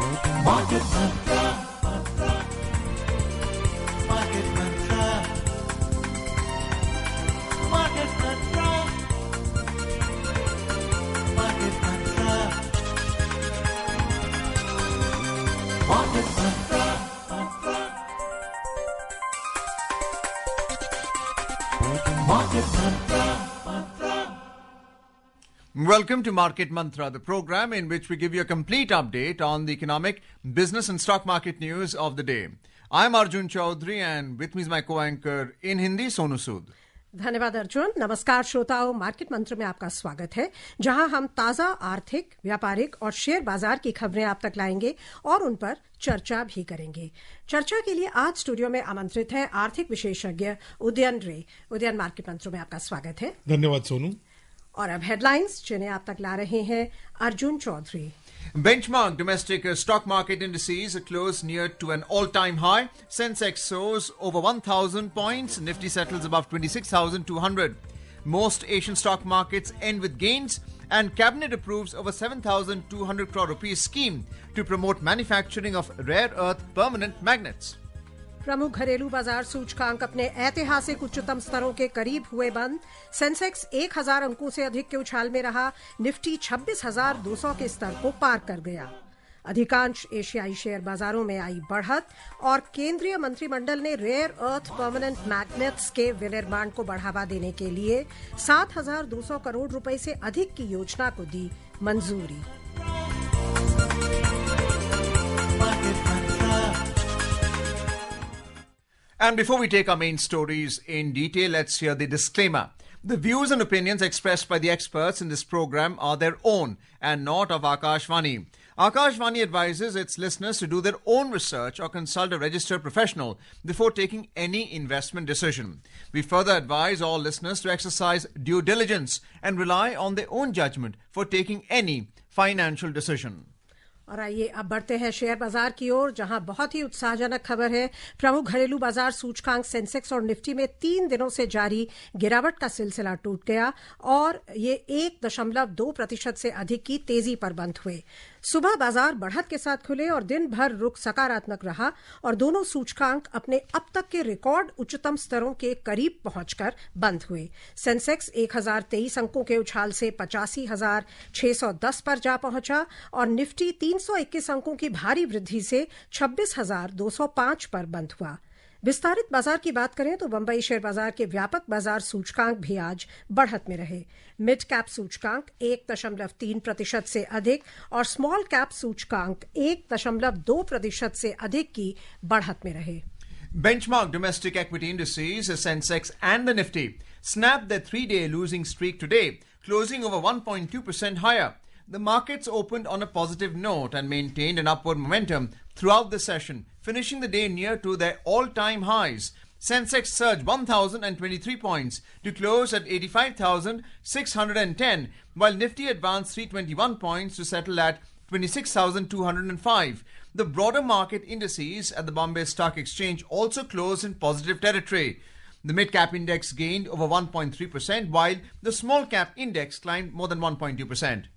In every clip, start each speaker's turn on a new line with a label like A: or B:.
A: Market Mantra. Market Mantra. Market Mantra. Market Mantra. Market Mantra. Market Mantra.
B: Welcome to Market Mantra, the program in which we give you a complete update on the economic, business and stock market news of the day. I'm Arjun Chaudhary and with me is my co-anchor in Hindi, Sonu Sood.
C: धन्यवाद अर्जुन। नमस्कार श्रोताओं, market मंत्र में आपका स्वागत है, जहां हम ताजा आर्थिक, व्यापारिक और शेयर बाजार की खबरें आप तक लाएंगे और उन पर चर्चा भी करेंगे। चर्चा के लिए आज स्टूडियो में आमंत्रित है आर्थिक विशेषज्ञ उदयन रे। उदयन, मार्केट मंत्र में आपका स्वागत है।
D: धन्यवाद सोनू।
C: और अब हेडलाइंस जिन्हें आप तक ला रहे हैं Arjun Chaudhary.
B: Benchmark domestic stock market indices closed near to an all-time high. Sensex soars over 1,000 points. Nifty settles above 26,200. Most Asian stock markets end with gains. And Cabinet approves over 7,200 crore rupees scheme to promote manufacturing of rare earth permanent magnets.
C: प्रमुख घरेलू बाजार सूचकांक अपने ऐतिहासिक उच्चतम स्तरों के करीब हुए बंद। सेंसेक्स 1,000 अंकों से अधिक के उछाल में रहा। निफ्टी 26,200 के स्तर को पार कर गया। अधिकांश एशियाई शेयर बाजारों में आई बढ़त और केंद्रीय मंत्रिमंडल ने रेयर अर्थ परमानेंट मैग्नेट्स के विनिर्माण को बढ़ावा देने के लिए 7,200 करोड़ रुपए से अधिक की योजना को दी मंजूरी।
B: And before we take our main stories in detail, let's hear the disclaimer. The views and opinions expressed by the experts in this program are their own and not of Akashvani. Akashvani advises its listeners to do their own research or consult a registered professional before taking any investment decision. We further advise all listeners to exercise due diligence and rely on their own judgment for taking any financial decision.
C: और आइए अब बढ़ते हैं share बाजार की ओर, जहां बहुत ही उत्साहजनक खबर है। प्रमुख घरेलू बाजार सूचकांक सेंसेक्स और निफ्टी में 3 दिनों से जारी गिरावट का सिलसिला टूट गया और ये 1.2% से अधिक की तेजी पर बंद हुए। सुबह बाजार बढ़त के साथ खुले और दिन भर रुख सकारात्मक रहा और दोनों सूचकांक अपने अब तक के रिकॉर्ड उच्चतम स्तरों के करीब पहुंचकर बंद हुए। सेंसेक्स 1,023 अंकों के उछाल से 85,610 पर जा पहुंचा और निफ्टी 321 अंकों की भारी वृद्धि से 26,205 पर बंद हुआ। विस्तारित बाजार की बात करें तो बंबई शेयर बाजार के व्यापक बाजार सूचकांक भी आज बढ़त में रहे। मिड कैप सूचकांक 1.3% से अधिक और स्मॉल कैप सूचकांक 1.2% से अधिक की बढ़त में रहे।
B: Benchmark domestic equity indices, Sensex and the Nifty, snapped their 3-day losing streak today, closing over 1.2% higher. The markets opened on a positive note and maintained an upward momentum throughout the session, finishing the day near to their all-time highs. Sensex surged 1,023 points to close at 85,610, while Nifty advanced 321 points to settle at 26,205. The broader market indices at the Bombay Stock Exchange also closed in positive territory. The mid-cap index gained over 1.3%, while the small-cap index climbed more than 1.2%.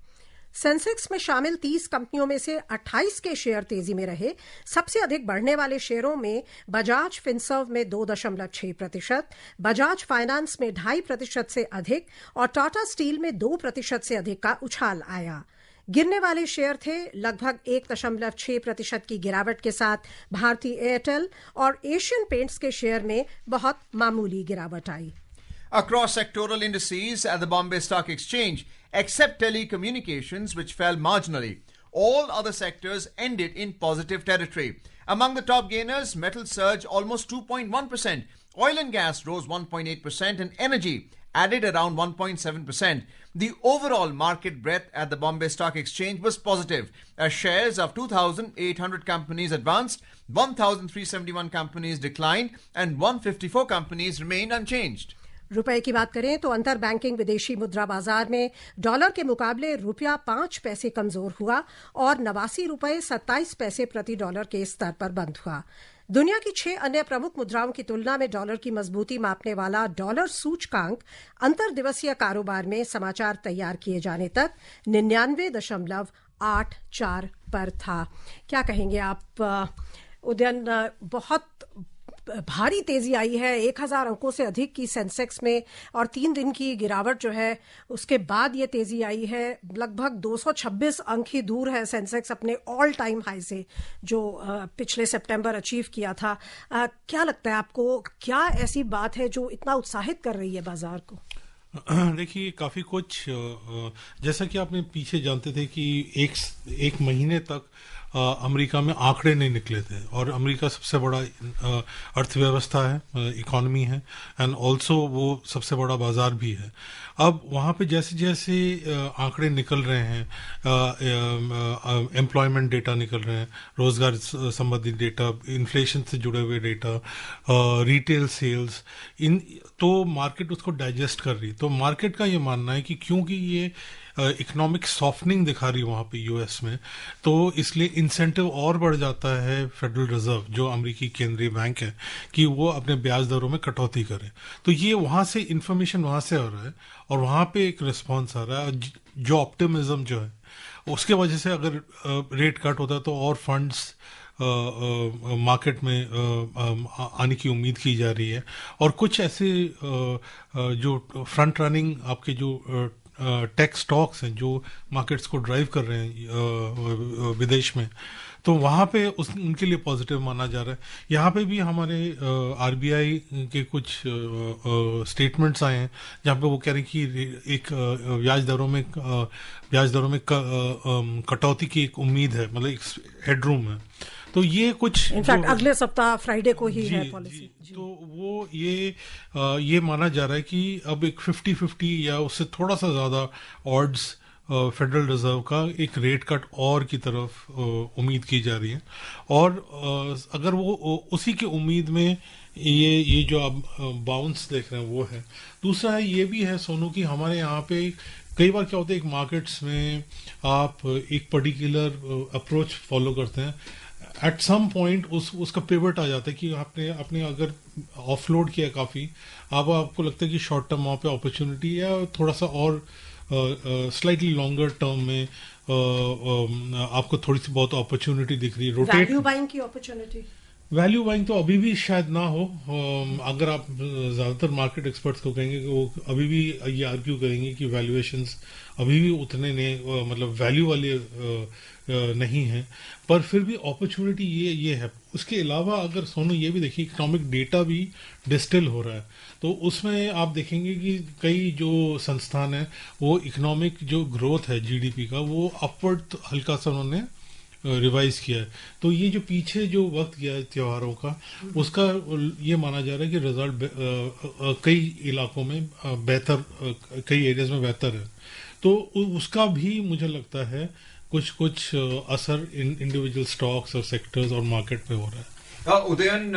C: Sensex में शामिल 30 कंपनियों में से 28 के share तेजी में रहे। सबसे अधिक बढ़ने वाले शेयरों में बजाज फिनसर्व में 2.6%, बजाज फाइनेंस में 2.5% से अधिक और टाटा स्टील में 2% से अधिक का उछाल आया। गिरने वाले शेयर थे लगभग 1.6% की गिरावट के साथ भारती एयरटेल और एशियन पेंट्स के शेयर में बहुत मामूली गिरावट आई।
B: Across sectoral indices at the Bombay Stock Exchange, except telecommunications, which fell marginally, all other sectors ended in positive territory. Among the top gainers, metals surged almost 2.1%, oil and gas rose 1.8%, and energy added around 1.7%. The overall market breadth at the Bombay Stock Exchange was positive, as shares of 2,800 companies advanced, 1,371 companies declined, and 154 companies remained unchanged.
C: रुपए की बात करें तो अंतर banking विदेशी मुद्रा बाजार में डॉलर के मुकाबले रुपया 5 पैसे कमजोर हुआ और 89 रुपए 27 पैसे प्रति डॉलर के स्तर पर बंद हुआ। दुनिया की 6 अन्य प्रमुख मुद्राओं की तुलना में डॉलर की मजबूती मापने वाला डॉलर सूचकांक अंतर दिवसीय कारोबार में समाचार तैयार किए जाने तक 99.8 8.4 पर था। क्या कहेंगे आप उदयन? बहुत भारी तेजी आई है, 1000 अंकों से अधिक की सेंसेक्स में, और 3 दिन की गिरावट जो है उसके बाद ये तेजी आई है। लगभग 226 अंक ही दूर है सेंसेक्स अपने ऑल टाइम हाई से, जो पिछले सितंबर अचीव किया था। क्या लगता है आपको, क्या ऐसी बात है जो इतना उत्साहित कर रही है बाजार को?
D: देखिए, काफ़ी कुछ जैसा कि आपने पीछे जानते थे कि एक महीने तक अमेरिका में आंकड़े नहीं निकले थे, और अमेरिका सबसे बड़ा अर्थव्यवस्था है, इकोनॉमी है, एंड ऑल्सो वो सबसे बड़ा बाजार भी है। अब वहाँ पे जैसे जैसे आंकड़े निकल रहे हैं, एम्प्लॉयमेंट डेटा निकल रहे हैं, रोजगार संबंधी डेटा, इन्फ्लेशन से जुड़े हुए डेटा, रिटेल सेल्स, तो मार्केट उसको डाइजेस्ट कर रही। तो मार्केट का ये मानना है कि क्योंकि ये इकोनॉमिक सॉफ्टनिंग दिखा रही है वहाँ पे यूएस में, तो इसलिए इंसेंटिव और बढ़ जाता है फेडरल रिजर्व, जो अमेरिकी केंद्रीय बैंक है, कि वो अपने ब्याज दरों में कटौती करे। तो ये वहाँ से इंफॉर्मेशन वहाँ से आ रहा है, और वहाँ पे एक रिस्पॉन्स आ रहा है, जो ऑप्टिमिज्म जो है उसके वजह से अगर रेट कट होता है तो और फंड्स मार्केट में आने की उम्मीद की जा रही है। और कुछ ऐसे जो फ्रंट रनिंग आपके जो टेक स्टॉक्स हैं जो मार्केट्स को ड्राइव कर रहे हैं विदेश में, तो वहाँ पे उनके लिए पॉजिटिव माना जा रहा है। यहाँ पे भी हमारे आरबीआई के कुछ स्टेटमेंट्स आए हैं जहाँ पे वो कह रहे हैं कि एक ब्याज दरों में कटौती की एक उम्मीद है, मतलब एक हेडरूम है। तो ये कुछ
C: इनफैक्ट अगले सप्ताह फ्राइडे को ही है पॉलिसी।
D: तो वो ये माना जा रहा है कि अब एक 50-50 या उससे थोड़ा सा ज्यादा ऑड्स फेडरल रिजर्व का एक रेट कट और की तरफ उम्मीद की जा रही है। और अगर वो उसी की उम्मीद में ये जो आप बाउंस देख रहे हैं वो है। दूसरा है, ये भी है सोनू, कि हमारे यहाँ पे कई बार क्या होता है, एक मार्केट्स में आप एक पर्टिकुलर अप्रोच फॉलो करते हैं, एट सम पॉइंट उसका पिवट आ जाता है कि आपने अगर ऑफलोड किया काफ़ी, आपको लगता है कि शॉर्ट टर्म वहाँ पे अपॉर्चुनिटी है, और थोड़ा सा और स्लाइटली लॉन्गर टर्म में आपको थोड़ी सी बहुत अपॉर्चुनिटी दिख रही है।
C: वैल्यू बाइंग की अपॉर्चुनिटी,
D: वैल्यू बाइंग तो अभी भी शायद ना हो। अगर आप ज़्यादातर मार्केट एक्सपर्ट्स को कहेंगे कि वो अभी भी ये आर्ग्यू करेंगे कि वैल्यूएशंस अभी भी उतने मतलब वैल्यू वाले नहीं है, पर फिर भी अपॉर्चुनिटी ये है। उसके अलावा अगर सोनू ये भी देखिए, इकोनॉमिक डेटा भी डिस्टिल हो रहा है, तो उसमें आप देखेंगे कि कई जो संस्थान है वो इकोनॉमिक जो ग्रोथ है जीडीपी का, वो अपवर्ड हल्का सा उन्होंने रिवाइज किया है। तो ये जो पीछे जो वक्त गया है त्योहारों का, उसका ये माना जा रहा है कि रिजल्ट कई इलाकों में बेहतर, कई एरियाज में बेहतर है। तो उसका भी मुझे लगता है कुछ असर इंडिविजुअल स्टॉक्स और सेक्टर्स और मार्केट पे हो रहा है।
B: Udayan,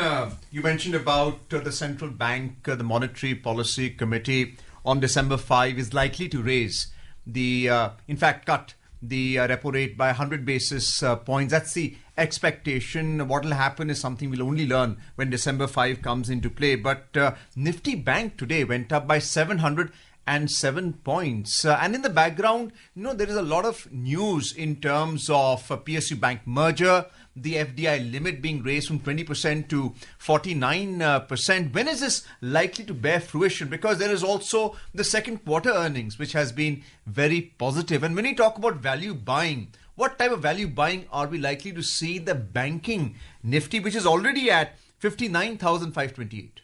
B: you mentioned about the central bank, the Monetary Policy Committee on December 5 is likely to raise in fact, cut the repo rate by 100 basis points. That's the expectation. What will happen is something we'll only learn when December 5 comes into play. But Nifty Bank today went up by 707 points. And in the background, there is a lot of news in terms of PSU Bank merger, the FDI limit being raised from 20% to 49%. When is this likely to bear fruition? Because there is also the second quarter earnings, which has been very positive. And when we talk about value buying, what type of value buying are we likely to see the banking Nifty, which is already at 59,528?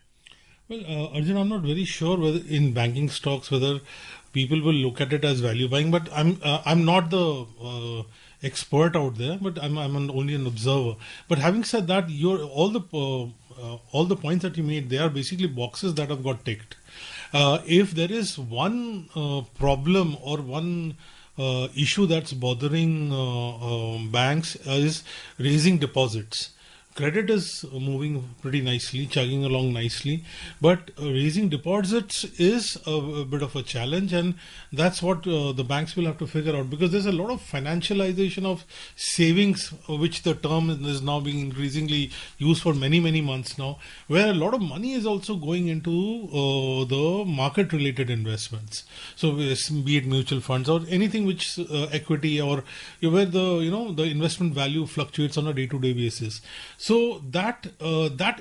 D: Well, Arjun, I'm not very sure whether in banking stocks whether people will look at it as value buying, but I'm not the expert out there, but I'm only an observer. But having said that, all the points that you made, they are basically boxes that have got ticked. If there is one problem or one issue that's bothering banks is raising deposits. credit is moving pretty nicely, chugging along nicely, but raising deposits is a bit of a challenge, and that's what the banks will have to figure out, because there's a lot of financialization of savings, which the term is now being increasingly used for many, many months now, where a lot of money is also going into the market-related investments. So, be it mutual funds or anything which equity, or where the investment value fluctuates on a day-to-day basis. So that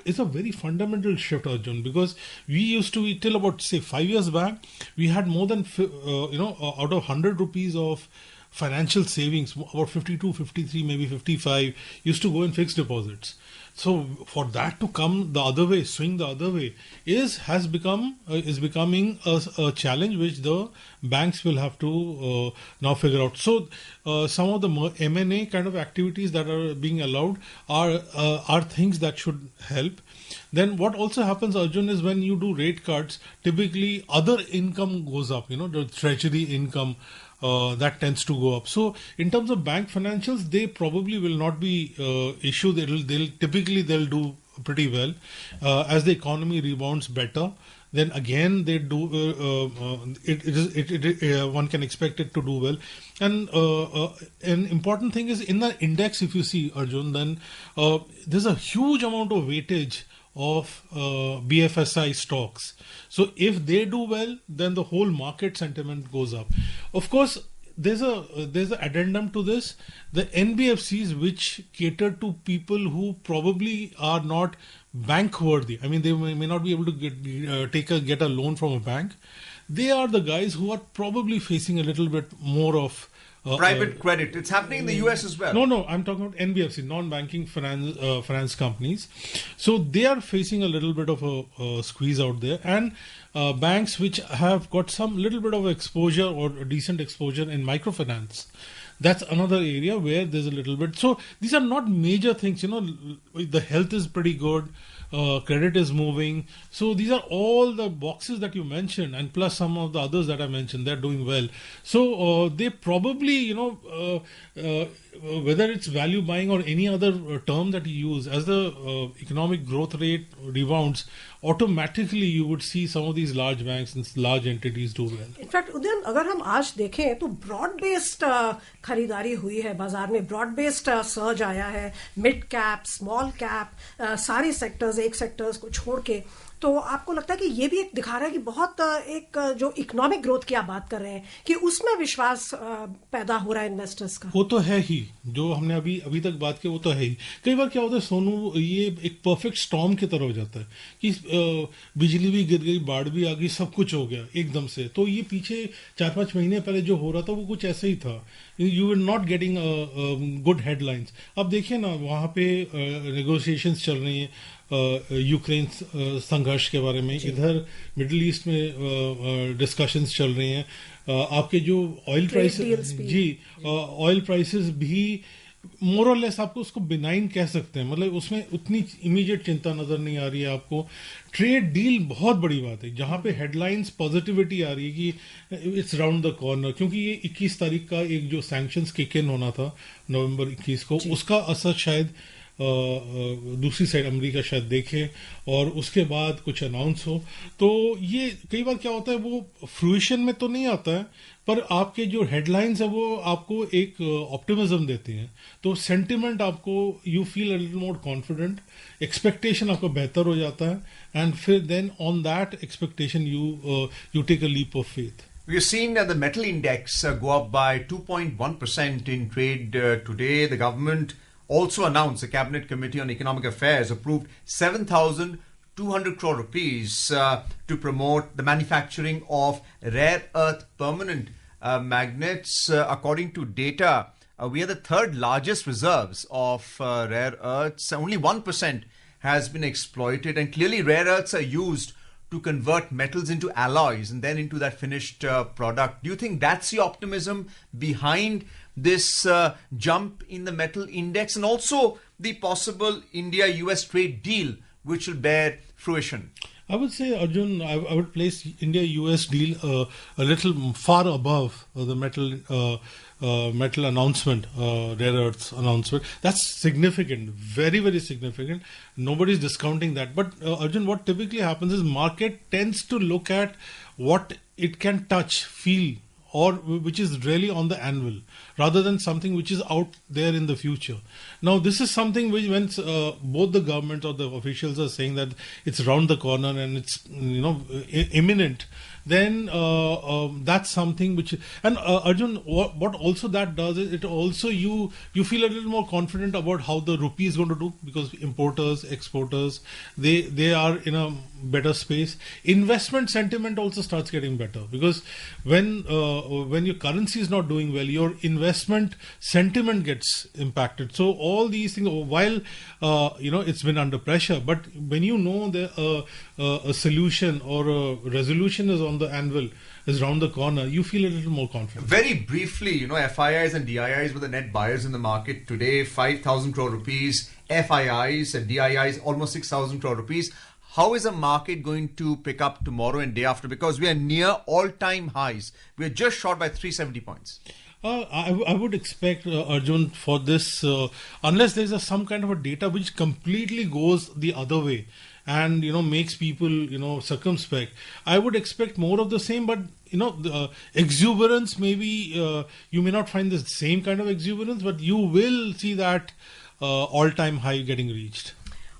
D: is a very fundamental shift, Arjun, because we used to be, till about say 5 years back, we had more than out of 100 rupees of financial savings, about 52, 53, maybe 55 used to go in fixed deposits. So for that to come the other way, swing the other way, is becoming a challenge which the banks will have to now figure out. So some of the M&A kind of activities that are being allowed are things that should help. Then what also happens, Arjun, is when you do rate cuts, typically other income goes up. The treasury income. That tends to go up. So in terms of bank financials, they probably will not be issue. They'll do pretty well as the economy rebounds better. Then again they do. One can expect it to do well. And an important thing is in the index. If you see, Arjun, then there's a huge amount of weightage of BFSI stocks. So if they do well, then the whole market sentiment goes up. Of course, there's an addendum to this. The NBFCs, which cater to people who probably are not bank worthy. I mean, they may not be able to get a loan from a bank. They are the guys who are probably facing a little bit more of
B: private credit. It's happening in the US as well.
D: No, I'm talking about NBFC, non-banking finance companies. So they are facing a little bit of a squeeze out there, and banks which have got some little bit of exposure or decent exposure in microfinance. That's another area where there's a little bit. So these are not major things. The health is pretty good. Credit is moving. So these are all the boxes that you mentioned, and plus some of the others that I mentioned, they're doing well. So they probably, whether it's value buying or any other term that you use, as the economic growth rate rebounds, automatically you would see some of these large banks and large entities do well.
C: In fact Udayan, अगर हम आज देखें तो broad based खरीदारी हुई है बाजार में, ब्रॉड बेस्ड सर्ज आया है, मिड कैप, स्मॉल कैप, सारे सेक्टर्स, एक सेक्टर्स को छोड़ के. तो आपको लगता है कि ये भी एक दिखा रहा है कि बहुत एक जो इकोनॉमिक ग्रोथ की आप बात कर रहे हैं कि उसमें विश्वास पैदा हो रहा है इन्वेस्टर्स का?
D: वो तो है ही, जो हमने अभी तक बात की वो तो है ही. कई बार क्या होता है सोनू, ये एक परफेक्ट स्टॉर्म की तरह हो जाता है कि बिजली भी गिर गई, बाढ़ भी आ गई, सब कुछ हो गया एकदम से. तो ये पीछे 4-5 महीने पहले जो हो रहा था वो कुछ ऐसे ही था. You are not getting good headlines. अब देखिए ना, वहाँ पे नेगोशिएशंस चल रही हैं यूक्रेन संघर्ष के बारे में, इधर मिडिल ईस्ट में डिस्कशंस चल रही हैं. आपके जो ऑयल प्राइसेस, ऑयल प्राइसेस भी मोर और लेस आपको उसको बिनाइन कह सकते हैं. मतलब उसमें उतनी इमीडिएट चिंता नजर नहीं आ रही है आपको. ट्रेड डील बहुत बड़ी बात है, जहां पे हेडलाइंस पॉजिटिविटी आ रही है कि इट्स राउंड द कॉर्नर, क्योंकि ये 21 तारीख का एक जो सैंक्शंस किक इन होना था नवंबर 21 को, उसका असर शायद दूसरी साइड अमेरिका शायद देखे और उसके बाद कुछ अनाउंस हो. तो ये कई बार क्या होता है, वो फ्रूइशन में तो नहीं आता है, पर आपके जो हेडलाइंस है वो आपको एक ऑप्टिमिज्म देती हैं. तो सेंटिमेंट आपको, you feel a little more confident, expectation आपको बेहतर हो जाता है, एंड फिर then on that expectation you take a leap of faith.
B: We've seen the metal index go up by 2.1% in trade today. The government also announced, the Cabinet Committee on Economic Affairs approved 7,200 crore rupees to promote the manufacturing of rare earth permanent magnets. According to data, we are the third largest reserves of rare earths. Only 1% has been exploited, and clearly rare earths are used to convert metals into alloys and then into that finished product. Do you think that's the optimism behind this jump in the metal index, and also the possible India-US trade deal which will bear fruition?
D: I would say, Arjun, I would place India-US deal a little far above the metal announcement, rare earths announcement. That's significant, very, very significant. Nobody's discounting that. But Arjun, what typically happens is market tends to look at what it can touch, feel, or which is really on the anvil, rather than something which is out there in the future. Now, this is something which, when both the government or the officials are saying that it's around the corner and it's imminent, then that's something which. And Arjun, what also that does is it also you feel a little more confident about how the rupee is going to do, because importers, exporters, they are in a better space. Investment sentiment also starts getting better, because when your currency is not doing well, your investment sentiment gets impacted. So all these things, while it's been under pressure, but when you know a solution or a resolution is on the anvil, is around the corner, you feel a little more confident.
B: Very briefly, FIIs and DIIs were the net buyers in the market today. 5,000 crore rupees. FIIs and DIIs almost 6,000 crore rupees. How is the market going to pick up tomorrow and day after? Because we are near all-time highs. We are just short by 370 points.
D: I would expect, Arjun, for this, unless there's some kind of a data which completely goes the other way and makes people circumspect, I would expect more of the same. But the exuberance, maybe you may not find the same kind of exuberance, but you will see that all-time high getting reached.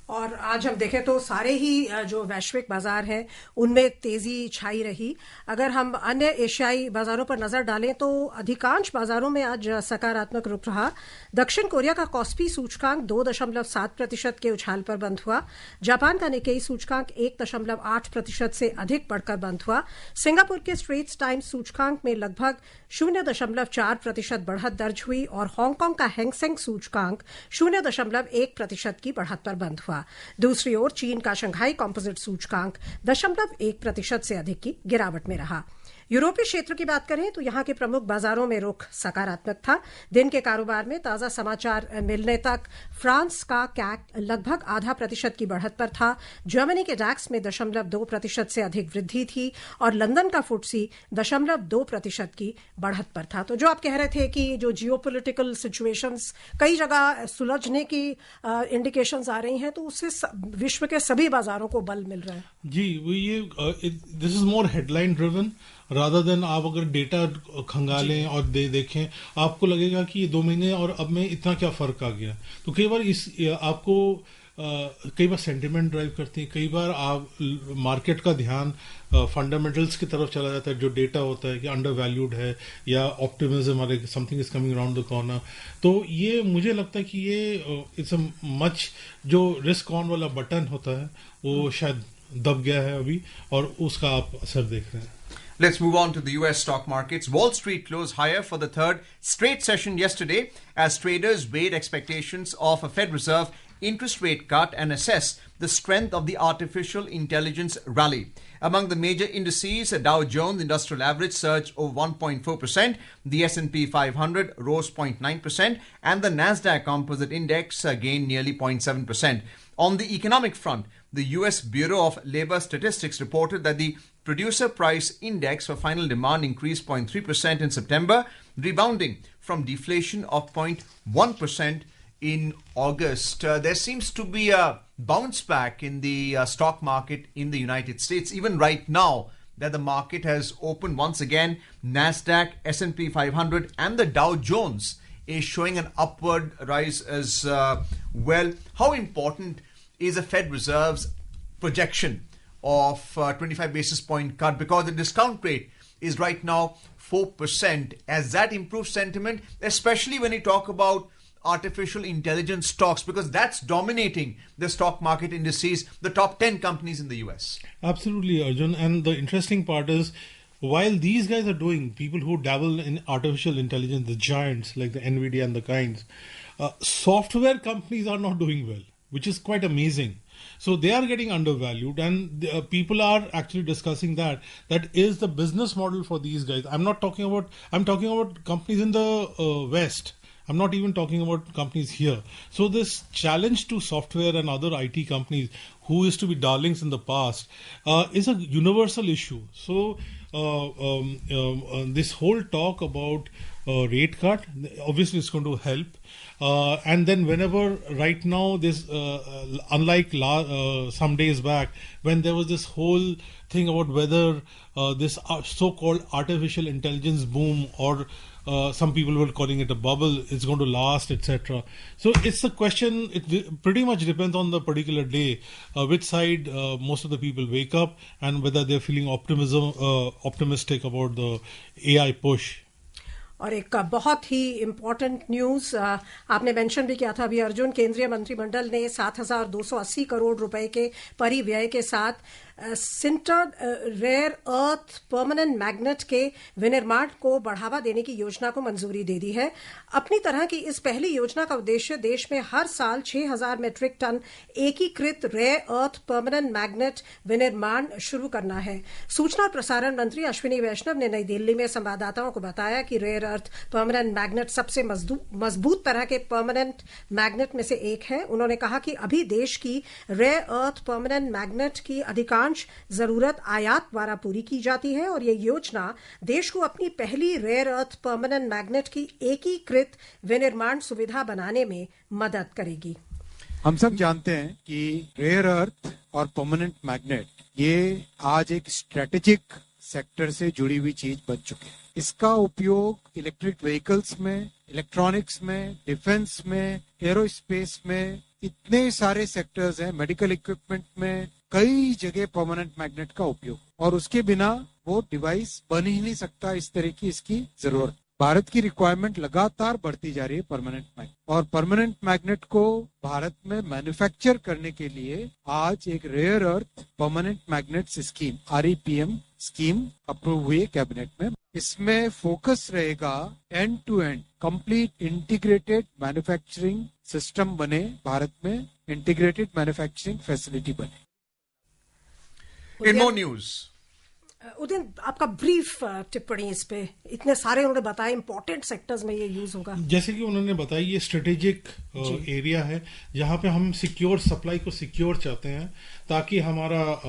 C: और आज हम देखें तो सारे ही जो वैश्विक बाजार हैं उनमें तेजी छाई रही। अगर हम अन्य एशियाई बाजारों पर नजर डालें तो अधिकांश बाजारों में आज सकारात्मक रुख रहा। दक्षिण कोरिया का कॉस्पी सूचकांक 2.7% के उछाल पर बंद हुआ। जापान का निकेई सूचकांक 1.8% से अधिक बढ़कर बंद हुआ। सिंगापुर के स्ट्रेट्स टाइम्स सूचकांक में लगभग 0.4% बढ़त दर्ज हुई और हांगकांग का हैंगसेंग सूचकांक 0.1% की बढ़त पर बंद हुआ। दूसरी ओर चीन का शंघाई कॉम्पोजिट सूचकांक 0.1% से अधिक की गिरावट में रहा। यूरोपीय क्षेत्र की बात करें तो यहां के प्रमुख बाजारों में रुख सकारात्मक था। दिन के कारोबार में ताजा समाचार मिलने तक फ्रांस का कैक लगभग 0.5% की बढ़त पर था। जर्मनी के डैक्स में 0.2% से अधिक वृद्धि थी और लंदन का फुटसी 0.2% की बढ़त पर था। तो जो आप कह रहे थे कि जो जियोपॉलिटिकल सिचुएशंस कई जगह सुलझने की इंडिकेशंस आ रही हैं, तो उससे विश्व के सभी बाजारों को बल मिल रहा है।
D: जी, this is more headline driven rather than आप अगर डेटा खंगालें और देखें, आपको लगेगा कि ये 2 महीने और अब में इतना क्या फर्क आ गया। तो कई बार आपको कई बार सेंटिमेंट ड्राइव करती है, कई बार आप मार्केट का ध्यान फंडामेंटल्स की तरफ चला जाता है। जो डेटा होता है कि अंडर वैल्यूड है या ऑप्टिमिज्म और something is coming around the corner, तो ये मुझे लगता है कि ये इट्स अ मच जो रिस्क ऑन वाला बटन होता है वो शायद दब गया है अभी और उसका आप असर देख रहे हैं।
B: Let's move on to the US stock markets. Wall Street closed higher for the third straight session yesterday as traders weighed expectations of a Fed Reserve interest rate cut and assess the strength of the artificial intelligence rally. Among the major indices, the Dow Jones Industrial Average surged over 1.4%, the S&P 500 rose 0.9%, and the Nasdaq Composite Index gained nearly 0.7%. On the economic front, the US Bureau of Labor Statistics reported that the Producer Price Index for final demand increased 0.3% in September, rebounding from deflation of 0.1% in August. There seems to be a bounce back in the stock market in the United States, even right now that the market has opened once again. Nasdaq, S&P 500 and the Dow Jones is showing an upward rise as well. How important is the Fed Reserve's projection of 25 basis point cut, because the discount rate is right now 4%? As that improves sentiment, especially when you talk about artificial intelligence stocks, because that's dominating the stock market indices, the top 10 companies in the US.
D: Absolutely, Arjun. And the interesting part is, while these guys are doing, people who dabble in artificial intelligence, the giants like the NVIDIA and the kinds, software companies are not doing well, which is quite amazing. So they are getting undervalued, and people are actually discussing that is the business model for these guys. I'm talking about companies in the West. I'm not even talking about companies here. So this challenge to software and other IT companies who used to be darlings in the past, is a universal issue. So this whole talk about rate cut, obviously it's going to help. And then whenever right now this, unlike some days back, when there was this whole thing about whether this so-called artificial intelligence boom, or some people were calling it a bubble, is going to last, etc. So it's a question, it pretty much depends on the particular day, which side most of the people wake up, and whether they're feeling optimistic about the AI push.
C: और एक बहुत ही important news आपने mention भी किया था अभी अर्जुन, केंद्रीय मंत्रिमंडल ने 7,280 करोड़ रुपए के परिव्यय के साथ sintered rare earth permanent magnet के विनिर्माण को बढ़ावा देने की योजना को मंजूरी दे दी है। अपनी तरह की इस पहली योजना का उद्देश्य देश में हर साल 6,000 मीट्रिक टन एकीकृत रेयर अर्थ परमानेंट मैग्नेट विनिर्माण शुरू करना है। सूचना और प्रसारण मंत्री अश्विनी वैष्णव ने नई दिल्ली में संवाददाताओं को बताया कि रेयर अर्थ परमानेंट मैग्नेट सबसे मजबूत तरह के परमानेंट मैग्नेट में से एक है। उन्होंने कहा कि अभी देश की रेयर अर्थ परमानेंट मैग्नेट की अधिकांश जरूरत आयात द्वारा पूरी की जाती है, और यह योजना देश को अपनी पहली रेयर अर्थ परमानेंट मैग्नेट की एकीकृत विनिर्माण सुविधा बनाने में मदद करेगी।
E: हम सब जानते हैं कि रेयर अर्थ और परमानेंट मैग्नेट ये आज एक स्ट्रेटेजिक सेक्टर से जुड़ी हुई चीज बन चुकी है। इसका उपयोग इलेक्ट्रिक व्हीकल्स में, इलेक्ट्रॉनिक्स में, डिफेंस में, एरोस्पेस में, इतने सारे सेक्टर्स हैं, मेडिकल इक्विपमेंट में, कई जगह परमानेंट मैग्नेट का उपयोग, और उसके बिना वो डिवाइस बन ही नहीं सकता। इस तरह की इसकी जरूरत। भारत की रिक्वायरमेंट लगातार बढ़ती जा रही है परमानेंट मैग्नेट, और परमानेंट मैग्नेट को भारत में मैन्युफैक्चर करने के लिए आज एक rare earth permanent magnet scheme REPM scheme approve हुई है कैबिनेट में। इसमें फोकस रहेगा end to end complete integrated manufacturing system बने, भारत में इंटीग्रेटेड मैन्युफैक्चरिंग फैसिलिटी बने।
B: In more news,
C: उदिन, आपका ब्रीफ टिप्पणी इस पे, इतने सारे उन्होंने बताया इंपॉर्टेंट सेक्टर्स में ये यूज होगा।
D: जैसे कि उन्होंने बताया ये स्ट्रेटेजिक एरिया है जहां पे हम सिक्योर सप्लाई को सिक्योर चाहते हैं, ताकि हमारा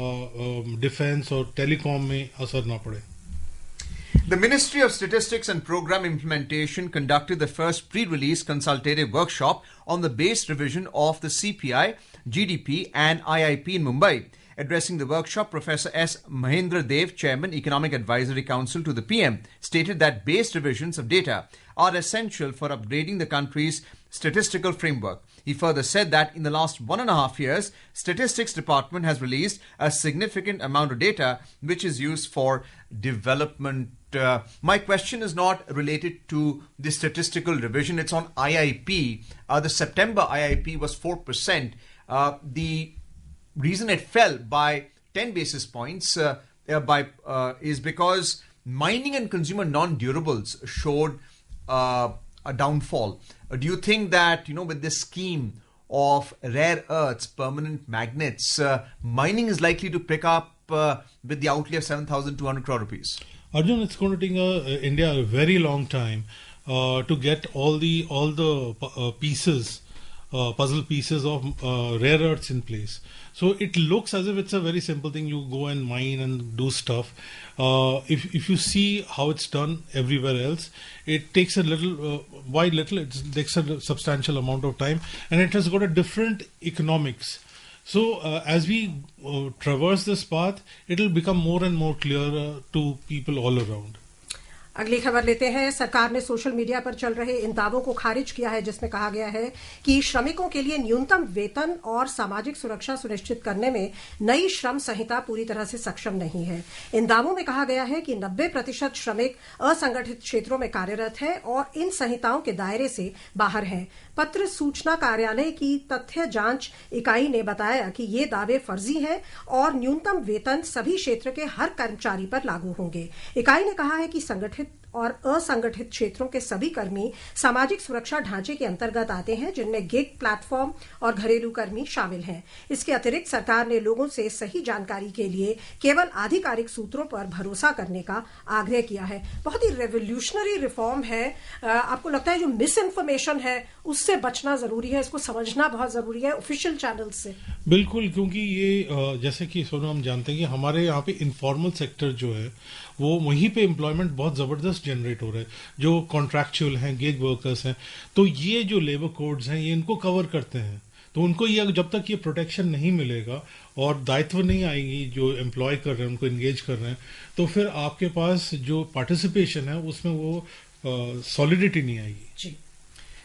D: डिफेंस और टेलीकॉम में असर ना पड़े।
B: The Ministry of Statistics and Program Implementation conducted the first pre-release consultative workshop on the base revision of the CPI, GDP and IIP in Mumbai. Addressing the workshop, Professor S. Mahendra Dev, Chairman, Economic Advisory Council to the PM, stated that base revisions of data are essential for upgrading the country's statistical framework. He further said that in the last 1.5 years, Statistics Department has released a significant amount of data which is used for development. My question is not related to the statistical revision, it's on IIP. The September IIP was 4%. The reason it fell by 10 basis points is because mining and consumer non-durables showed a downfall. Do you think that, with this scheme of rare earths, permanent magnets, mining is likely to pick up with the outlay of 7,200 crore rupees?
D: Arjun, it's going to take India a very long time to get all the pieces, puzzle pieces of rare earths in place. So it looks as if it's a very simple thing. You go and mine and do stuff. If you see how it's done everywhere else, it takes a little, it takes a substantial amount of time, and it has got a different economics. So as we traverse this path, it will become more and more clearer to people all around.
C: अगली खबर लेते हैं। सरकार ने social media पर चल रहे इन दावों को खारिज किया है जिसमें कहा गया है कि श्रमिकों के लिए न्यूनतम वेतन और सामाजिक सुरक्षा सुनिश्चित करने में नई श्रम संहिता पूरी तरह से सक्षम नहीं है। इन दावों में कहा गया है कि 90% श्रमिक असंगठित क्षेत्रों में कार्यरत है और इन संहिताओं के दायरे से बाहर है। पत्र सूचना कार्यालय की तथ्य जांच इकाई ने बताया कि ये दावे फर्जी हैं और न्यूनतम वेतन सभी क्षेत्र के हर कर्मचारी पर लागू होंगे। इकाई ने कहा है कि संगठित और असंगठित क्षेत्रों के सभी कर्मी सामाजिक सुरक्षा ढांचे के अंतर्गत आते हैं, जिनमें गिग, प्लेटफॉर्म और घरेलू कर्मी शामिल हैं। इसके अतिरिक्त सरकार ने लोगों से सही जानकारी के लिए केवल आधिकारिक सूत्रों पर भरोसा करने का आग्रह किया है। बहुत ही रेवोल्यूशनरी रिफॉर्म है। आपको लगता है जो मिस इन्फॉर्मेशन है उससे बचना जरूरी है, इसको समझना बहुत जरूरी है ऑफिशियल चैनल से?
D: बिल्कुल, क्योंकि ये जैसे कि सोनू हम जानते हैं कि हमारे यहाँ पे इनफॉर्मल सेक्टर जो है वो वहीं पे एम्प्लॉयमेंट बहुत ज़बरदस्त जनरेट हो रहा है, जो कॉन्ट्रैक्चुअल हैं, गिग वर्कर्स हैं, तो ये जो लेबर कोड्स हैं ये इनको कवर करते हैं। तो उनको ये जब तक ये प्रोटेक्शन नहीं मिलेगा और दायित्व नहीं आएगी जो एम्प्लॉय कर रहे हैं उनको एंगेज कर रहे हैं, तो फिर आपके पास जो पार्टिसिपेशन है उसमें वो सॉलिडिटी नहीं आएगी।
C: जी।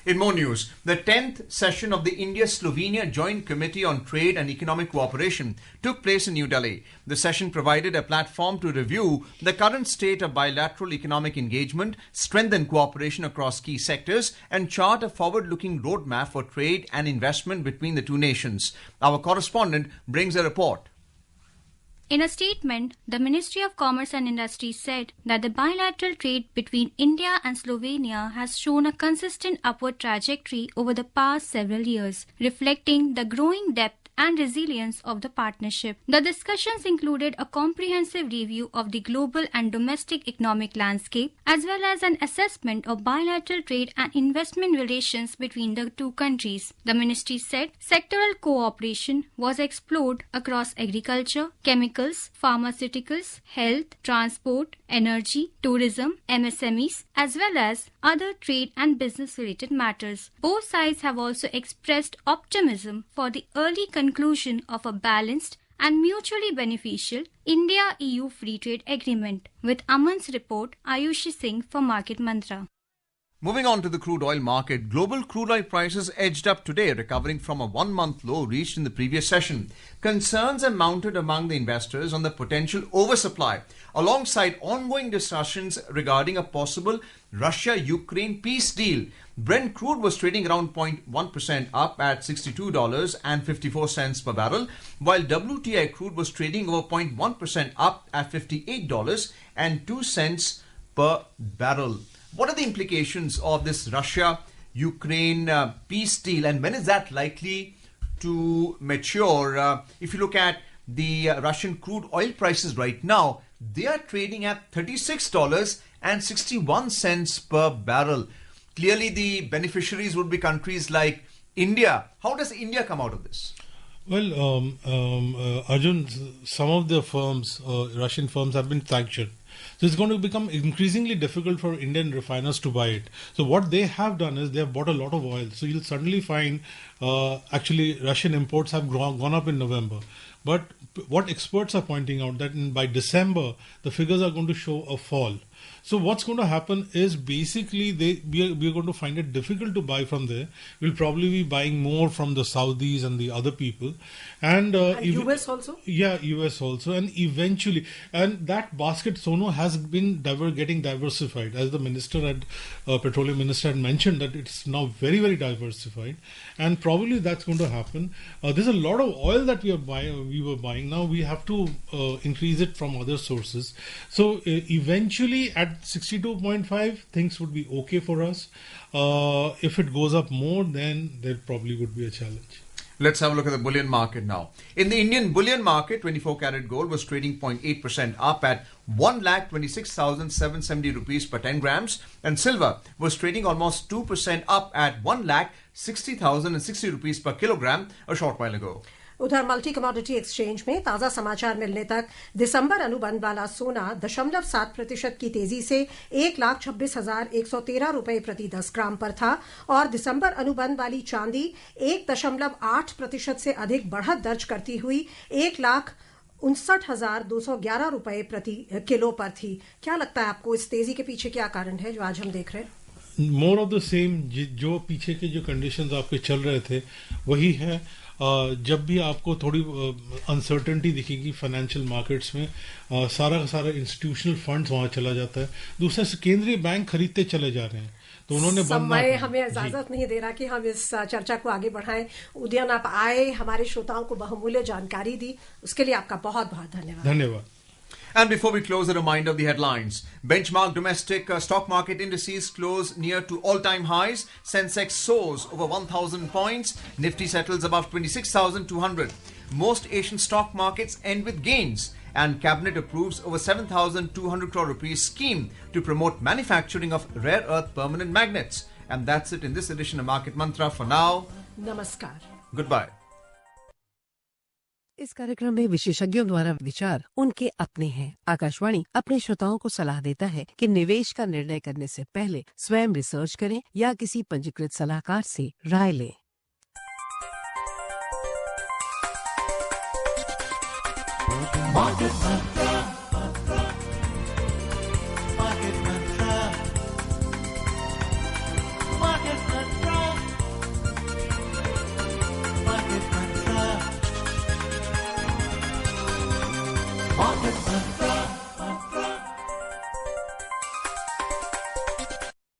B: In more news, the 10th session of the India-Slovenia Joint Committee on Trade and Economic Cooperation took place in New Delhi. The session provided a platform to review the current state of bilateral economic engagement, strengthen cooperation across key sectors, and chart a forward-looking roadmap for trade and investment between the two nations. Our correspondent brings a report.
F: In a statement, the Ministry of Commerce and Industry said that the bilateral trade between India and Slovenia has shown a consistent upward trajectory over the past several years, reflecting the growing depth and resilience of the partnership. The discussions included a comprehensive review of the global and domestic economic landscape, as well as an assessment of bilateral trade and investment relations between the two countries. The ministry said sectoral cooperation was explored across agriculture, chemicals, pharmaceuticals, health, transport, energy, tourism, MSMEs, as well as other trade and business related matters. Both sides have also expressed optimism for the early conclusion of a balanced and mutually beneficial India-EU Free Trade Agreement. With Aman's report, Ayushi Singh for Market Mantra.
B: Moving on to the crude oil market, global crude oil prices edged up today, recovering from a one-month low reached in the previous session. Concerns are mounted among the investors on the potential oversupply, alongside ongoing discussions regarding a possible Russia-Ukraine peace deal. Brent crude was trading around 0.1% up at $62.54 per barrel, while WTI crude was trading over 0.1% up at $58.02 per barrel. What are the implications of this Russia-Ukraine peace deal, and when is that likely to mature? If you look at the Russian crude oil prices right now, they are trading at $36.61 per barrel. Clearly, the beneficiaries would be countries like India. How does India come out of this?
D: Well, Arjun, some of the firms, Russian firms, have been sanctioned. So it's going to become increasingly difficult for Indian refiners to buy it. So what they have done is they have bought a lot of oil. So you'll suddenly find actually Russian imports have gone up in November. But what experts are pointing out that by December, the figures are going to show a fall. So what's going to happen is basically we are going to find it difficult to buy from there. We'll probably be buying more from the Saudis and the other people. And
C: US also?
D: Yeah, US also. And eventually, and that basket, Sono, has been getting diversified. As the petroleum minister had mentioned, that it's now very, very diversified. And probably that's going to happen. There's a lot of oil that we were buying. Now we have to increase it from other sources. So eventually at 62.5, things would be okay for us. If it goes up more, then there probably would be a challenge.
B: Let's have a look at the bullion market now. In the Indian bullion market, 24 karat gold was trading 0.8% up at 1,26,770 rupees per 10 grams, and silver was trading almost 2% up at 1,60,060 rupees per kilogram a short while ago.
C: उधर multi commodity exchange में ताजा समाचार मिलने तक दिसंबर अनुबंध वाला सोना 0.7% की तेजी से 1,26,113 रुपए प्रति 10 ग्राम पर था और दिसंबर अनुबंध वाली चांदी 1.8% से अधिक बढ़त दर्ज करती हुई 1,59,211 रुपए प्रति किलो पर थी। क्या लगता है आपको, इस तेजी के पीछे क्या कारण है जो आज हम देख रहे हैं?
D: मोर ऑफ द सेम, जो पीछे के जो कंडीशंस आपके चल रहे थे वही है। जब भी आपको थोड़ी अनसर्टेनिटी दिखेगी फाइनेंशियल मार्केट्स में, सारा का सारा इंस्टीट्यूशनल फंड्स वहां चला जाता है। दूसरे से केंद्रीय बैंक खरीदते चले जा रहे हैं, तो उन्होंने
C: समय हमें इजाजत नहीं दे रहा कि हम इस चर्चा को आगे बढ़ाएं। उदयन, आप आए, हमारे श्रोताओं को बहुमूल्य जानकारी दी, उसके लिए आपका बहुत बहुत धन्यवाद।
D: धन्यवाद।
B: And before we close, a reminder of the headlines. Benchmark domestic stock market indices close near to all-time highs. Sensex soars over 1,000 points. Nifty settles above 26,200. Most Asian stock markets end with gains. And Cabinet approves over 7,200 crore rupees scheme to promote manufacturing of rare earth permanent magnets. And that's it in this edition of Market Mantra. For now,
C: नमस्कार.
B: goodbye.
G: इस कार्यक्रम में विशेषज्ञों द्वारा विचार उनके अपने हैं। आकाशवाणी अपने श्रोताओं को सलाह देता है कि निवेश का निर्णय करने से पहले स्वयं रिसर्च करें या किसी पंजीकृत सलाहकार से राय लें।
A: Market Mantra.